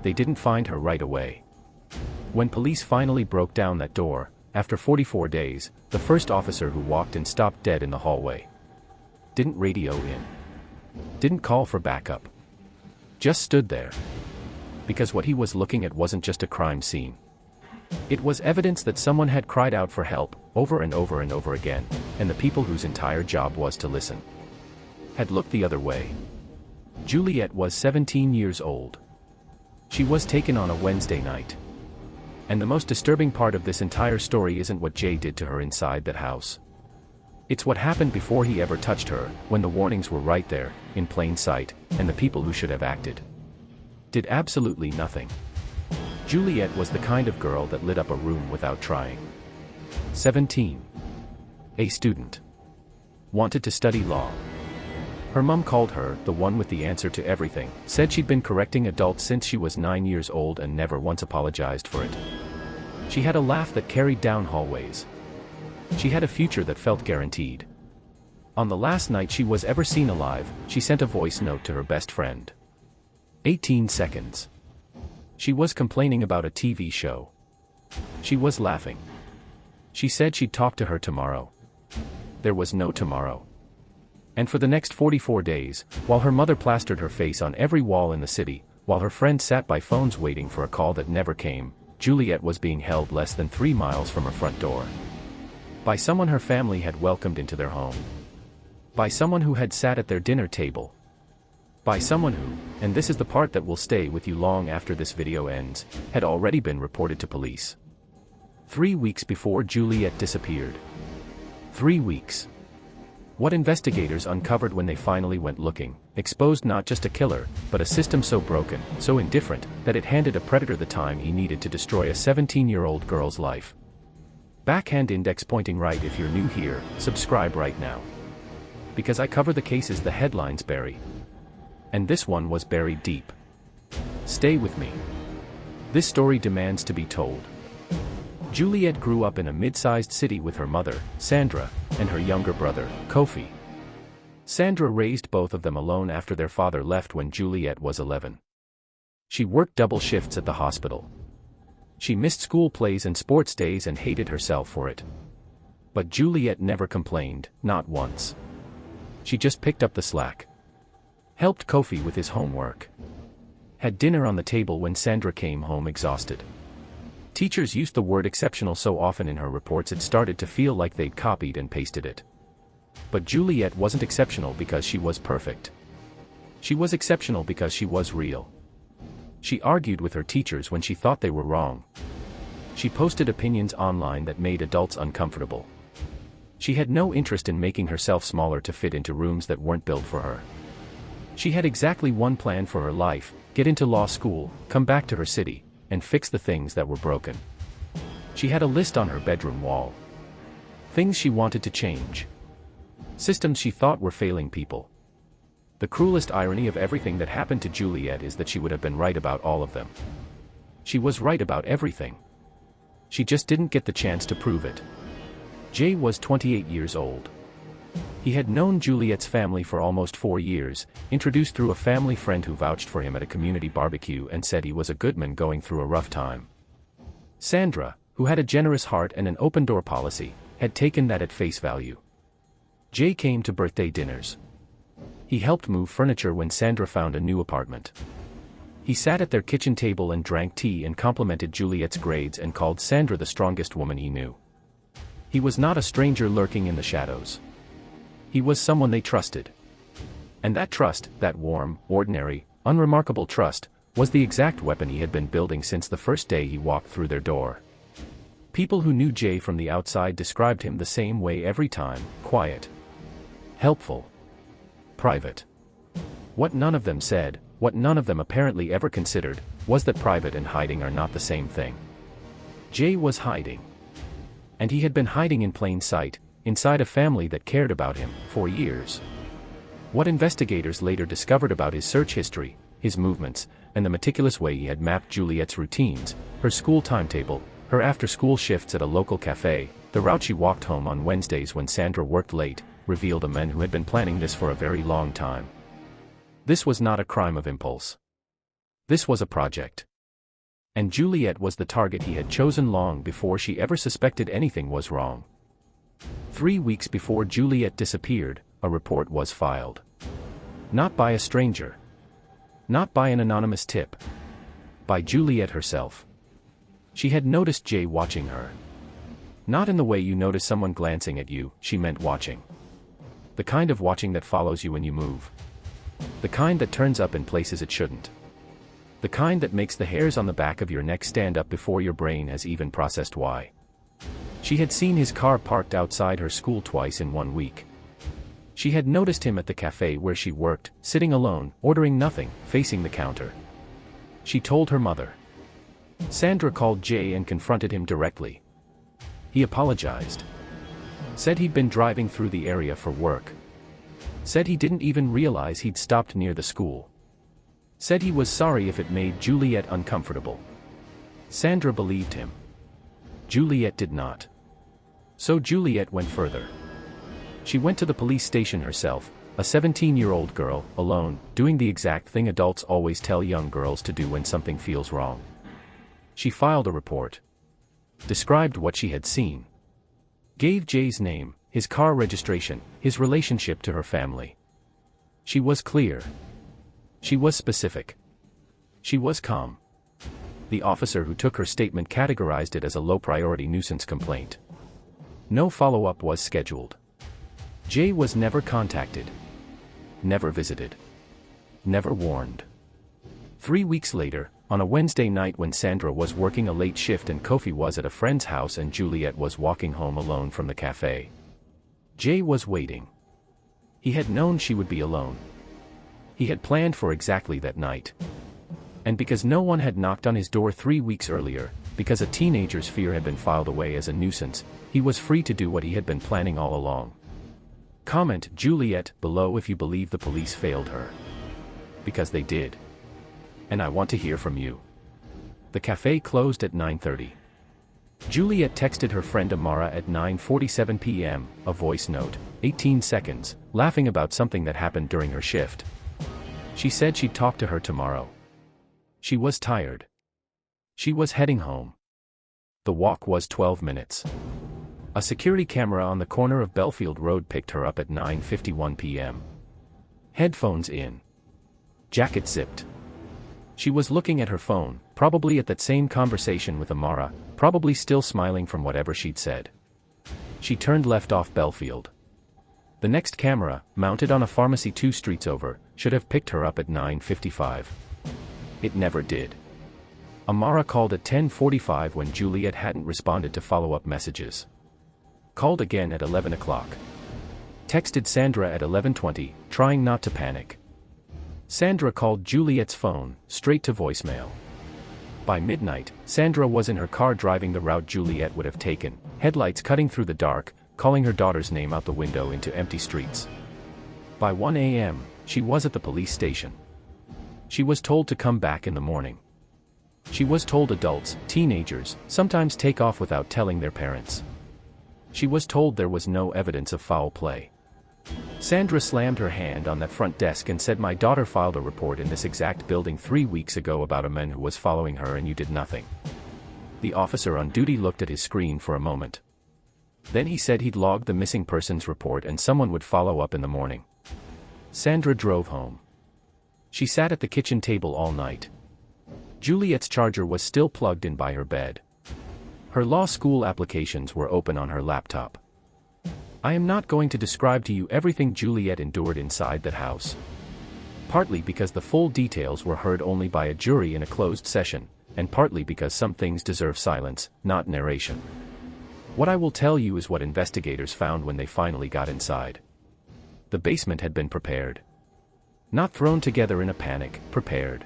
They didn't find her right away. When police finally broke down that door, after 44 days, the first officer who walked in stopped dead in the hallway. Didn't radio in. Didn't call for backup. Just stood there. Because what he was looking at wasn't just a crime scene. It was evidence that someone had cried out for help, over and over and over again, and the people whose entire job was to listen had looked the other way. Juliet was 17 years old. She was taken on a Wednesday night. And the most disturbing part of this entire story isn't what Jay did to her inside that house. It's what happened before he ever touched her, when the warnings were right there, in plain sight, and the people who should have acted did absolutely nothing. Juliet was the kind of girl that lit up a room without trying. 17. A student. Wanted to study law. Her mom called her the one with the answer to everything, said she'd been correcting adults since she was 9 years old and never once apologized for it. She had a laugh that carried down hallways. She had a future that felt guaranteed. On the last night she was ever seen alive, she sent a voice note to her best friend. 18 seconds. She was complaining about a TV show. She was laughing. She said she'd talk to her tomorrow. There was no tomorrow. And for the next 44 days, while her mother plastered her face on every wall in the city, while her friends sat by phones waiting for a call that never came, Juliet was being held less than 3 miles from her front door. By someone her family had welcomed into their home. By someone who had sat at their dinner table. By someone who, and this is the part that will stay with you long after this video ends, had already been reported to police. 3 weeks before Juliet disappeared. 3 weeks. What investigators uncovered when they finally went looking, exposed not just a killer, but a system so broken, so indifferent, that it handed a predator the time he needed to destroy a 17-year-old girl's life. Backhand index pointing right. If you're new here, subscribe right now. Because I cover the cases the headlines bury. And this one was buried deep. Stay with me. This story demands to be told. Juliet grew up in a mid-sized city with her mother, Sandra, and her younger brother, Kofi. Sandra raised both of them alone after their father left when Juliet was 11. She worked double shifts at the hospital. She missed school plays and sports days and hated herself for it. But Juliet never complained, not once. She just picked up the slack. Helped Kofi with his homework. Had dinner on the table when Sandra came home exhausted. Teachers used the word exceptional so often in her reports it started to feel like they'd copied and pasted it. But Juliet wasn't exceptional because she was perfect. She was exceptional because she was real. She argued with her teachers when she thought they were wrong. She posted opinions online that made adults uncomfortable. She had no interest in making herself smaller to fit into rooms that weren't built for her. She had exactly one plan for her life: get into law school, come back to her city, and fix the things that were broken. She had a list on her bedroom wall. Things she wanted to change. Systems she thought were failing people. The cruelest irony of everything that happened to Juliet is that she would have been right about all of them. She was right about everything. She just didn't get the chance to prove it. Jay was 28 years old. He had known Juliet's family for almost 4 years, introduced through a family friend who vouched for him at a community barbecue and said he was a good man going through a rough time. Sandra, who had a generous heart and an open-door policy, had taken that at face value. Jay came to birthday dinners. He helped move furniture when Sandra found a new apartment. He sat at their kitchen table and drank tea and complimented Juliet's grades and called Sandra the strongest woman he knew. He was not a stranger lurking in the shadows. He was someone they trusted. And that trust, that warm, ordinary, unremarkable trust, was the exact weapon he had been building since the first day he walked through their door. People who knew Jay from the outside described him the same way every time: quiet, helpful, private. What none of them said, what none of them apparently ever considered, was that private and hiding are not the same thing. Jay was hiding. And he had been hiding in plain sight, inside a family that cared about him, for years. What investigators later discovered about his search history, his movements, and the meticulous way he had mapped Juliet's routines, her school timetable, her after-school shifts at a local cafe, the route she walked home on Wednesdays when Sandra worked late, revealed a man who had been planning this for a very long time. This was not a crime of impulse. This was a project. And Juliet was the target he had chosen long before she ever suspected anything was wrong. 3 weeks before Juliet disappeared, a report was filed. Not by a stranger. Not by an anonymous tip. By Juliet herself. She had noticed Jay watching her. Not in the way you notice someone glancing at you, she meant watching. The kind of watching that follows you when you move. The kind that turns up in places it shouldn't. The kind that makes the hairs on the back of your neck stand up before your brain has even processed why. She had seen his car parked outside her school twice in 1 week. She had noticed him at the cafe where she worked, sitting alone, ordering nothing, facing the counter. She told her mother. Sandra called Jay and confronted him directly. He apologized. Said he'd been driving through the area for work. Said he didn't even realize he'd stopped near the school. Said he was sorry if it made Juliet uncomfortable. Sandra believed him. Juliet did not. So Juliet went further. She went to the police station herself, a 17-year-old girl, alone, doing the exact thing adults always tell young girls to do when something feels wrong. She filed a report. Described what she had seen. Gave Jay's name, his car registration, his relationship to her family. She was clear. She was specific. She was calm. The officer who took her statement categorized it as a low-priority nuisance complaint. No follow-up was scheduled. Jay was never contacted. Never visited. Never warned. 3 weeks later, on a Wednesday night when Sandra was working a late shift and Kofi was at a friend's house and Juliet was walking home alone from the cafe, Jay was waiting. He had known she would be alone. He had planned for exactly that night. And because no one had knocked on his door 3 weeks earlier, because a teenager's fear had been filed away as a nuisance, he was free to do what he had been planning all along. Comment Juliet below if you believe the police failed her. Because they did. And I want to hear from you. The cafe closed at 9:30. Juliet texted her friend Amara at 9:47 p.m., a voice note, 18 seconds, laughing about something that happened during her shift. She said she'd talk to her tomorrow. She was tired. She was heading home. The walk was 12 minutes. A security camera on the corner of Belfield Road picked her up at 9:51 p.m. Headphones in. Jacket zipped. She was looking at her phone, probably at that same conversation with Amara, probably still smiling from whatever she'd said. She turned left off Belfield. The next camera, mounted on a pharmacy 2 streets over, should have picked her up at 9:55. It never did. Amara called at 10:45 when Juliet hadn't responded to follow-up messages. Called again at 11 o'clock. Texted Sandra at 11:20, trying not to panic. Sandra called Juliet's phone, straight to voicemail. By midnight, Sandra was in her car driving the route Juliet would have taken, headlights cutting through the dark, calling her daughter's name out the window into empty streets. By 1 a.m., she was at the police station. She was told to come back in the morning. She was told adults, teenagers, sometimes take off without telling their parents. She was told there was no evidence of foul play. Sandra slammed her hand on that front desk and said, "My daughter filed a report in this exact building 3 weeks ago about a man who was following her and you did nothing." The officer on duty looked at his screen for a moment. Then he said he'd logged the missing persons report and someone would follow up in the morning. Sandra drove home. She sat at the kitchen table all night. Juliet's charger was still plugged in by her bed. Her law school applications were open on her laptop. I am not going to describe to you everything Juliet endured inside that house. Partly because the full details were heard only by a jury in a closed session, and partly because some things deserve silence, not narration. What I will tell you is what investigators found when they finally got inside. The basement had been prepared. Not thrown together in a panic, prepared.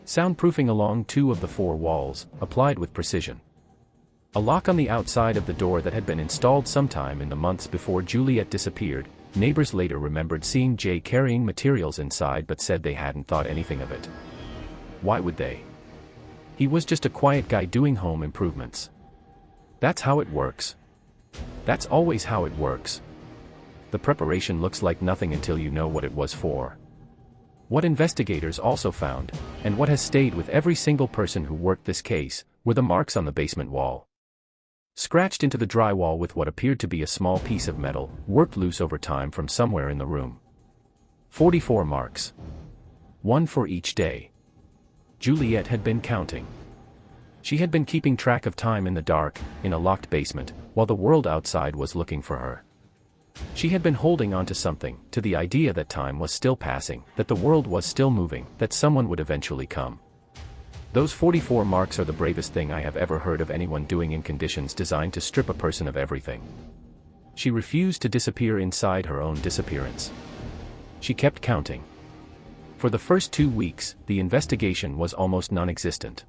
Soundproofing along 2 of the 4 walls, applied with precision. A lock on the outside of the door that had been installed sometime in the months before Juliet disappeared. Neighbors later remembered seeing Jay carrying materials inside but said they hadn't thought anything of it. Why would they? He was just a quiet guy doing home improvements. That's how it works. That's always how it works. The preparation looks like nothing until you know what it was for. What investigators also found, and what has stayed with every single person who worked this case, were the marks on the basement wall. Scratched into the drywall with what appeared to be a small piece of metal, worked loose over time from somewhere in the room. 44 marks. One for each day. Juliet had been counting. She had been keeping track of time in the dark, in a locked basement, while the world outside was looking for her. She had been holding on to something, to the idea that time was still passing, that the world was still moving, that someone would eventually come. Those 44 marks are the bravest thing I have ever heard of anyone doing in conditions designed to strip a person of everything. She refused to disappear inside her own disappearance. She kept counting. For the first 2 weeks, the investigation was almost non-existent.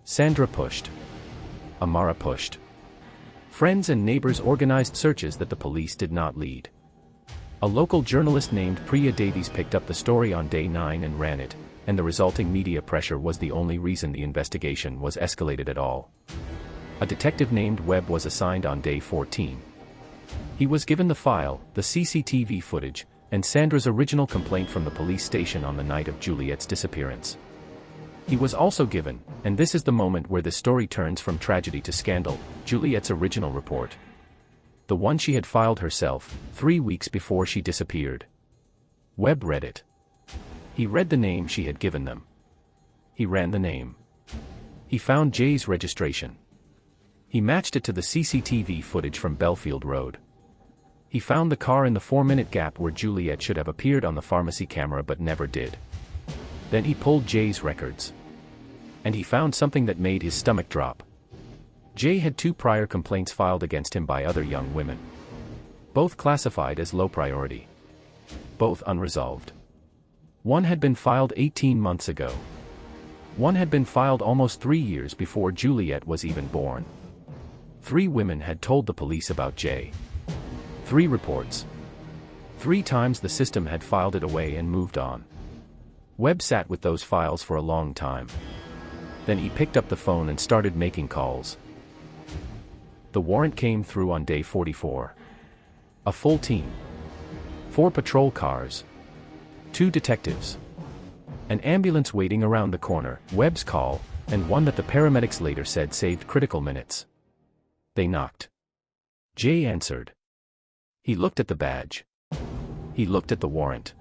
Sandra pushed. Amara pushed. Friends and neighbors organized searches that the police did not lead. A local journalist named Priya Davies picked up the story on day 9 and ran it, and the resulting media pressure was the only reason the investigation was escalated at all. A detective named Webb was assigned on day 14. He was given the file, the CCTV footage, and Sandra's original complaint from the police station on the night of Juliet's disappearance. He was also given, and this is the moment where the story turns from tragedy to scandal, Juliet's original report. The one she had filed herself, 3 weeks before she disappeared. Webb read it. He read the name she had given them. He ran the name. He found Jay's registration. He matched it to the CCTV footage from Belfield Road. He found the car in the 4-minute gap where Juliet should have appeared on the pharmacy camera but never did. Then he pulled Jay's records. And he found something that made his stomach drop. Jay had 2 prior complaints filed against him by other young women. Both classified as low priority. Both unresolved. One had been filed 18 months ago. One had been filed almost 3 years before Juliet was even born. 3 women had told the police about Jay. 3 reports. 3 times the system had filed it away and moved on. Webb sat with those files for a long time. Then he picked up the phone and started making calls. The warrant came through on day 44. A full team. 4 patrol cars. 2 detectives. An ambulance waiting around the corner, Webb's call, and one that the paramedics later said saved critical minutes. They knocked. Jay answered. He looked at the badge. He looked at the warrant.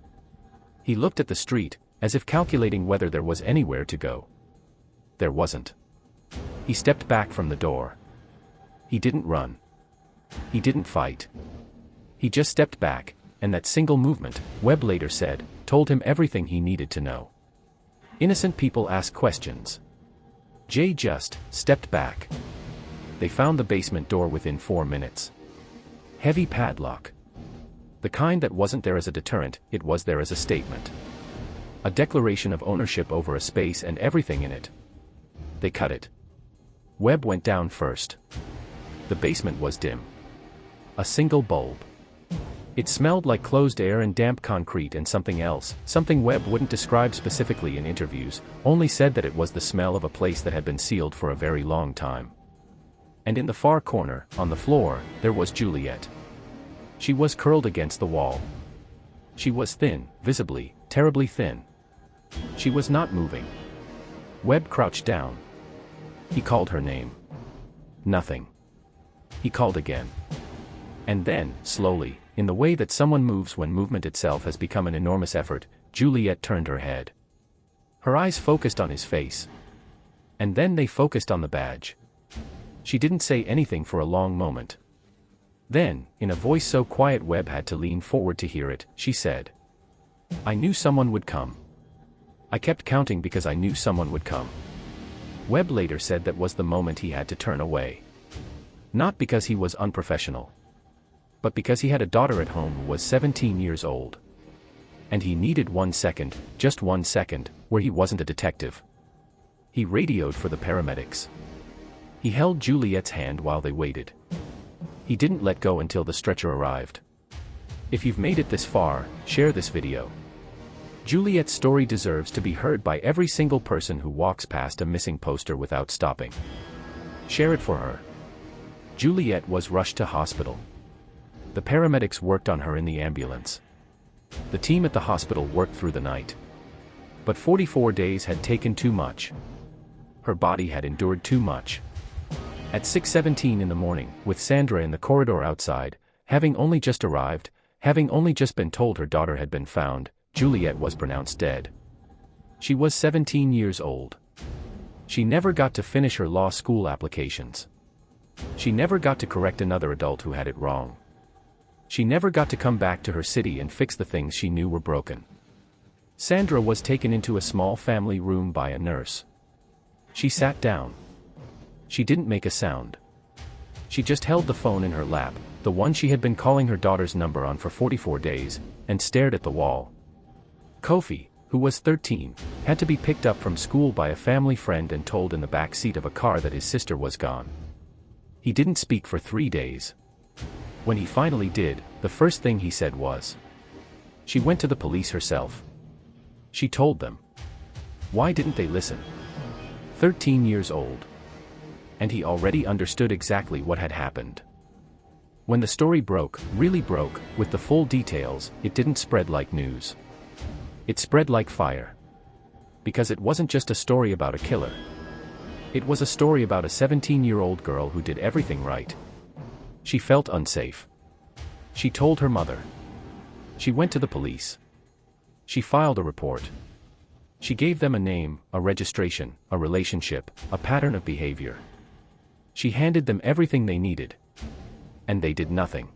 He looked at the street, as if calculating whether there was anywhere to go. There wasn't. He stepped back from the door. He didn't run. He didn't fight. He just stepped back, and that single movement, Webb later said, told him everything he needed to know. Innocent people ask questions. Jay just stepped back. They found the basement door within 4 minutes. Heavy padlock. The kind that wasn't there as a deterrent, it was there as a statement. A declaration of ownership over a space and everything in it. They cut it. Webb went down first. The basement was dim. A single bulb. It smelled like closed air and damp concrete and something else, something Webb wouldn't describe specifically in interviews, only said that it was the smell of a place that had been sealed for a very long time. And in the far corner, on the floor, there was Juliet. She was curled against the wall. She was thin, visibly, terribly thin. She was not moving. Webb crouched down. He called her name. Nothing. He called again. And then, slowly, in the way that someone moves when movement itself has become an enormous effort, Juliet turned her head. Her eyes focused on his face. And then they focused on the badge. She didn't say anything for a long moment. Then, in a voice so quiet Webb had to lean forward to hear it, she said, "I knew someone would come. I kept counting because I knew someone would come." Webb later said that was the moment he had to turn away. Not because he was unprofessional. But because he had a daughter at home who was 17 years old. And he needed 1 second, just 1 second, where he wasn't a detective. He radioed for the paramedics. He held Juliet's hand while they waited. He didn't let go until the stretcher arrived. If you've made it this far, share this video. Juliet's story deserves to be heard by every single person who walks past a missing poster without stopping. Share it for her. Juliet was rushed to hospital. The paramedics worked on her in the ambulance. The team at the hospital worked through the night. But 44 days had taken too much. Her body had endured too much. At 6:17 in the morning, with Sandra in the corridor outside, having only just arrived, having only just been told her daughter had been found, Juliet was pronounced dead. She was 17 years old. She never got to finish her law school applications. She never got to correct another adult who had it wrong. She never got to come back to her city and fix the things she knew were broken. Sandra was taken into a small family room by a nurse. She sat down. She didn't make a sound. She just held the phone in her lap, the one she had been calling her daughter's number on for 44 days, and stared at the wall. Kofi, who was 13, had to be picked up from school by a family friend and told in the back seat of a car that his sister was gone. He didn't speak for 3 days. When he finally did, the first thing he said was, "She went to the police herself. She told them." Why didn't they listen? 13 years old. And he already understood exactly what had happened. When the story broke, really broke, with the full details, it didn't spread like news. It spread like fire. Because it wasn't just a story about a killer. It was a story about a 17-year-old girl who did everything right. She felt unsafe. She told her mother. She went to the police. She filed a report. She gave them a name, a registration, a relationship, a pattern of behavior. She handed them everything they needed. And they did nothing.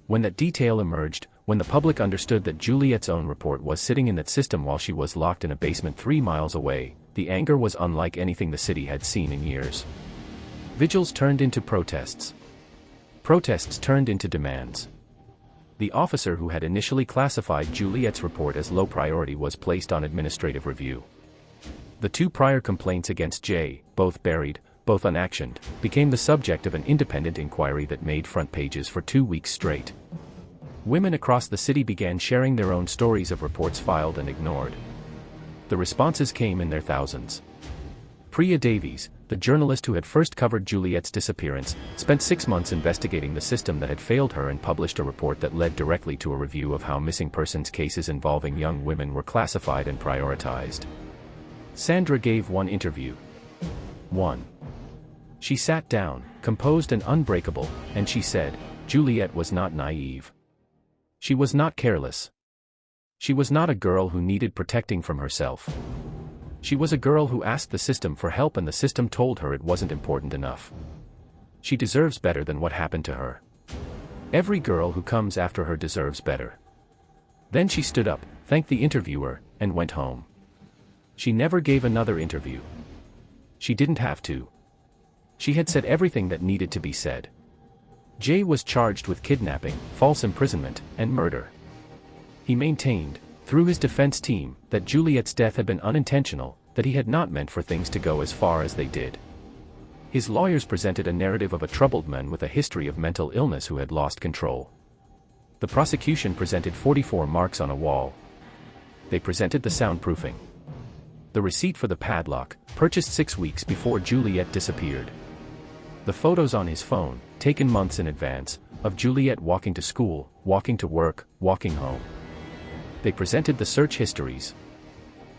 When that detail emerged, when the public understood that Juliet's own report was sitting in that system while she was locked in a basement 3 miles away, the anger was unlike anything the city had seen in years. Vigils turned into protests. Protests turned into demands. The officer who had initially classified Juliet's report as low priority was placed on administrative review. The 2 prior complaints against Jay, both buried, both unactioned, became the subject of an independent inquiry that made front pages for 2 weeks straight. Women across the city began sharing their own stories of reports filed and ignored. The responses came in their thousands. Priya Davies, the journalist who had first covered Juliet's disappearance, spent 6 months investigating the system that had failed her and published a report that led directly to a review of how missing persons cases involving young women were classified and prioritized. Sandra gave one interview. 1. She sat down, composed and unbreakable, and she said, Juliet was not naive. She was not careless. She was not a girl who needed protecting from herself. She was a girl who asked the system for help and the system told her it wasn't important enough. She deserves better than what happened to her. Every girl who comes after her deserves better. Then she stood up, thanked the interviewer, and went home. She never gave another interview. She didn't have to. She had said everything that needed to be said. Jay was charged with kidnapping, false imprisonment, and murder. He maintained, through his defense team, that Juliet's death had been unintentional, that he had not meant for things to go as far as they did. His lawyers presented a narrative of a troubled man with a history of mental illness who had lost control. The prosecution presented 44 marks on a wall. They presented the soundproofing. The receipt for the padlock, purchased 6 weeks before Juliet disappeared. The photos on his phone, taken months in advance, of Juliet walking to school, walking to work, walking home. They presented the search histories,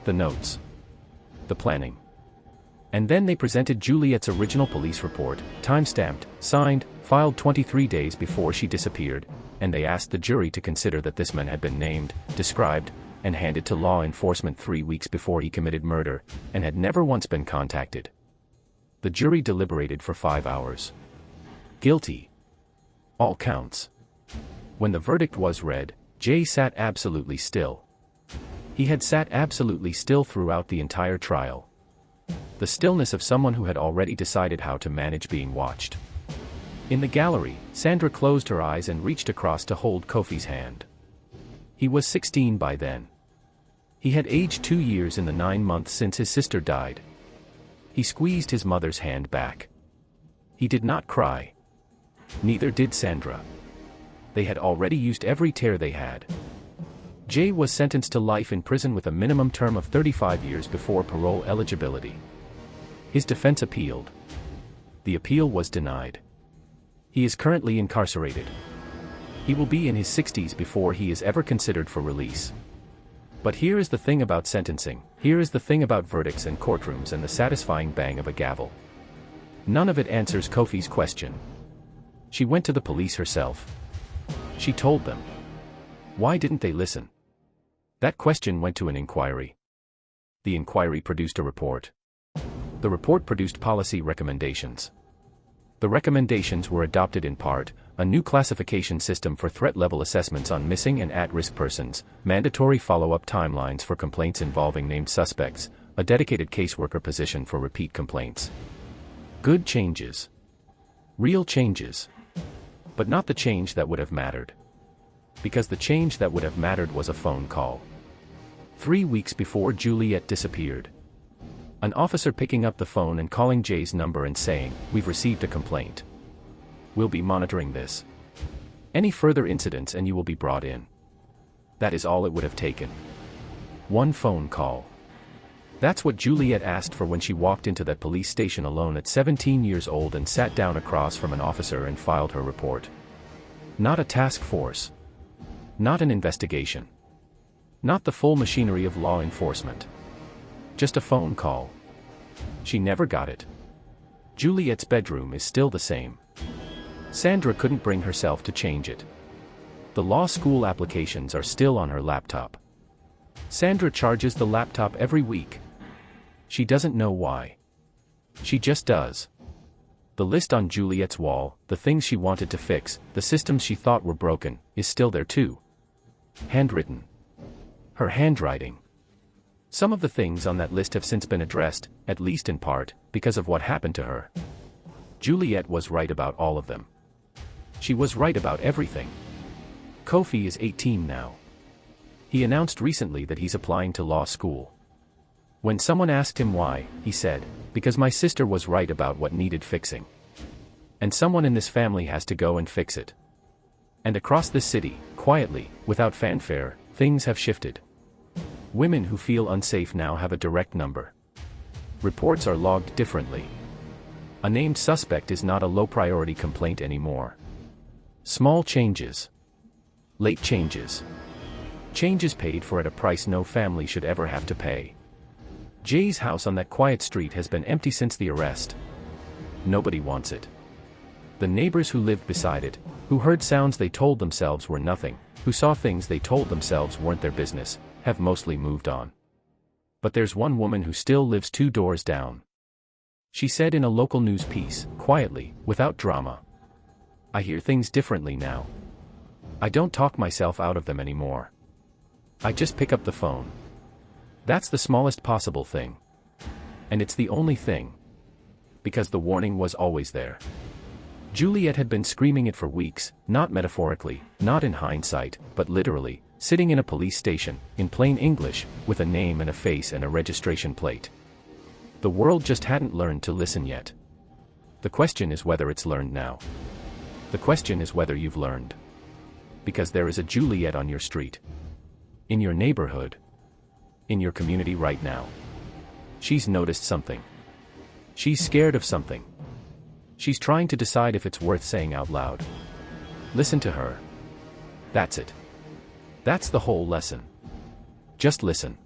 the notes, the planning. And then they presented Juliet's original police report, time-stamped, signed, filed 23 days before she disappeared, and they asked the jury to consider that this man had been named, described, and handed to law enforcement 3 weeks before he committed murder, and had never once been contacted. The jury deliberated for 5 hours. Guilty. All counts. When the verdict was read, Jay sat absolutely still. He had sat absolutely still throughout the entire trial. The stillness of someone who had already decided how to manage being watched. In the gallery, Sandra closed her eyes and reached across to hold Kofi's hand. He was 16 by then. He had aged 2 years in the 9 months since his sister died. He squeezed his mother's hand back. He did not cry. Neither did Sandra. They had already used every tear they had. Jay was sentenced to life in prison with a minimum term of 35 years before parole eligibility. His defense appealed. The appeal was denied. He is currently incarcerated. He will be in his 60s before he is ever considered for release. But here is the thing about sentencing, here is the thing about verdicts and courtrooms and the satisfying bang of a gavel. None of it answers Kofi's question. She went to the police herself. She told them. Why didn't they listen? That question went to an inquiry. The inquiry produced a report. The report produced policy recommendations. The recommendations were adopted in part: a new classification system for threat level assessments on missing and at-risk persons, mandatory follow-up timelines for complaints involving named suspects, a dedicated caseworker position for repeat complaints. Good changes. Real changes. But not the change that would have mattered. Because the change that would have mattered was a phone call. 3 weeks before Juliet disappeared. An officer picking up the phone and calling Jay's number and saying, "We've received a complaint. We'll be monitoring this. Any further incidents and you will be brought in." That is all it would have taken. One phone call. That's what Juliet asked for when she walked into that police station alone at 17 years old and sat down across from an officer and filed her report. Not a task force. Not an investigation. Not the full machinery of law enforcement. Just a phone call. She never got it. Juliet's bedroom is still the same. Sandra couldn't bring herself to change it. The law school applications are still on her laptop. Sandra charges the laptop every week. She doesn't know why. She just does. The list on Juliet's wall, the things she wanted to fix, the systems she thought were broken, is still there too. Handwritten. Her handwriting. Some of the things on that list have since been addressed, at least in part, because of what happened to her. Juliet was right about all of them. She was right about everything. Kofi is 18 now. He announced recently that he's applying to law school. When someone asked him why, he said, "Because my sister was right about what needed fixing. And someone in this family has to go and fix it." And across this city, quietly, without fanfare, things have shifted. Women who feel unsafe now have a direct number. Reports are logged differently. A named suspect is not a low-priority complaint anymore. Small changes. Late changes. Changes paid for at a price no family should ever have to pay. Jay's house on that quiet street has been empty since the arrest. Nobody wants it. The neighbors who lived beside it, who heard sounds they told themselves were nothing, who saw things they told themselves weren't their business, have mostly moved on. But there's one woman who still lives 2 doors down. She said in a local news piece, quietly, without drama, "I hear things differently now. I don't talk myself out of them anymore. I just pick up the phone. That's the smallest possible thing. And it's the only thing. Because the warning was always there." Juliet had been screaming it for weeks, not metaphorically, not in hindsight, but literally, sitting in a police station, in plain English, with a name and a face and a registration plate. The world just hadn't learned to listen yet. The question is whether it's learned now. The question is whether you've learned. Because there is a Juliet on your street. In your neighborhood. In your community right now. She's noticed something. She's scared of something. She's trying to decide if it's worth saying out loud. Listen to her. That's it. That's the whole lesson. Just listen.